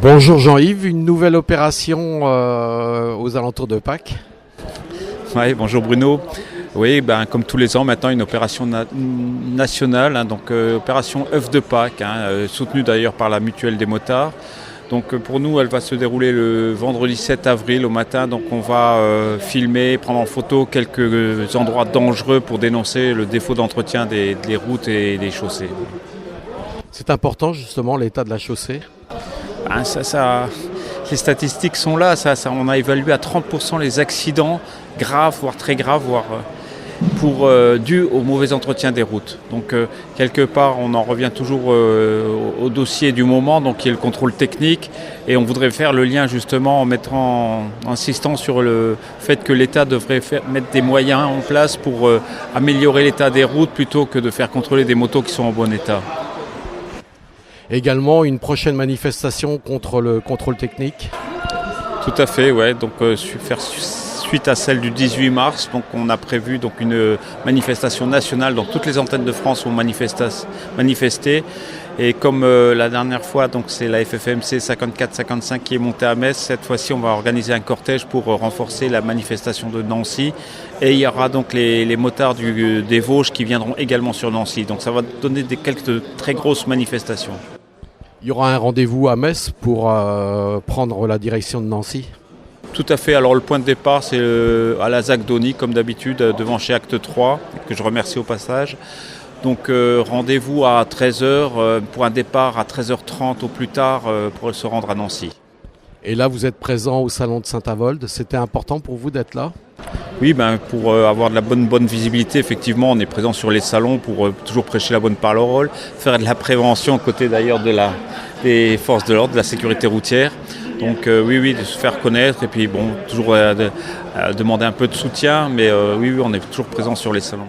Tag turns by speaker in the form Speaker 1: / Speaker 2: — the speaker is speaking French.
Speaker 1: Bonjour Jean-Yves, une nouvelle opération aux alentours de Pâques.
Speaker 2: Oui, bonjour Bruno. Oui, comme tous les ans maintenant, une opération nationale, opération œuf de Pâques, soutenue d'ailleurs par la Mutuelle des motards. Donc pour nous, elle va se dérouler le vendredi 7 avril au matin. Donc on va filmer, prendre en photo quelques endroits dangereux pour dénoncer le défaut d'entretien des routes et des chaussées.
Speaker 1: C'est important justement l'état de la chaussée.
Speaker 2: Les statistiques sont là, on a évalué à 30% les accidents graves, voire très graves, dus au mauvais entretien des routes. Donc quelque part, on en revient toujours au dossier du moment, donc qui est le contrôle technique, et on voudrait faire le lien justement en insistant sur le fait que l'État devrait mettre des moyens en place pour améliorer l'état des routes plutôt que de faire contrôler des motos qui sont en bon état.
Speaker 1: Également une prochaine manifestation contre le contrôle technique.
Speaker 2: Tout à fait, ouais. Donc faire suite à celle du 18 mars, donc on a prévu une manifestation nationale. Donc toutes les antennes de France vont manifester. Et comme la dernière fois, donc c'est la FFMC 54-55 qui est montée à Metz. Cette fois-ci, on va organiser un cortège pour renforcer la manifestation de Nancy. Et il y aura donc les motards des Vosges qui viendront également sur Nancy. Donc ça va donner quelques très grosses manifestations.
Speaker 1: Il y aura un rendez-vous à Metz pour prendre la direction de Nancy.
Speaker 2: Tout à fait. Alors le point de départ, c'est à la ZAC d'Ony, comme d'habitude, devant chez Acte 3, que je remercie au passage. Donc rendez-vous à 13h pour un départ à 13h30 au plus tard pour se rendre à Nancy.
Speaker 1: Et là, vous êtes présent au salon de Saint-Avold. C'était important pour vous d'être là ?
Speaker 2: Oui, pour avoir de la bonne visibilité, effectivement, on est présent sur les salons pour toujours prêcher la bonne parole, faire de la prévention aux côtés d'ailleurs des forces de l'ordre, de la sécurité routière. Donc oui, de se faire connaître et puis toujours demander un peu de soutien, mais oui, on est toujours présent sur les salons.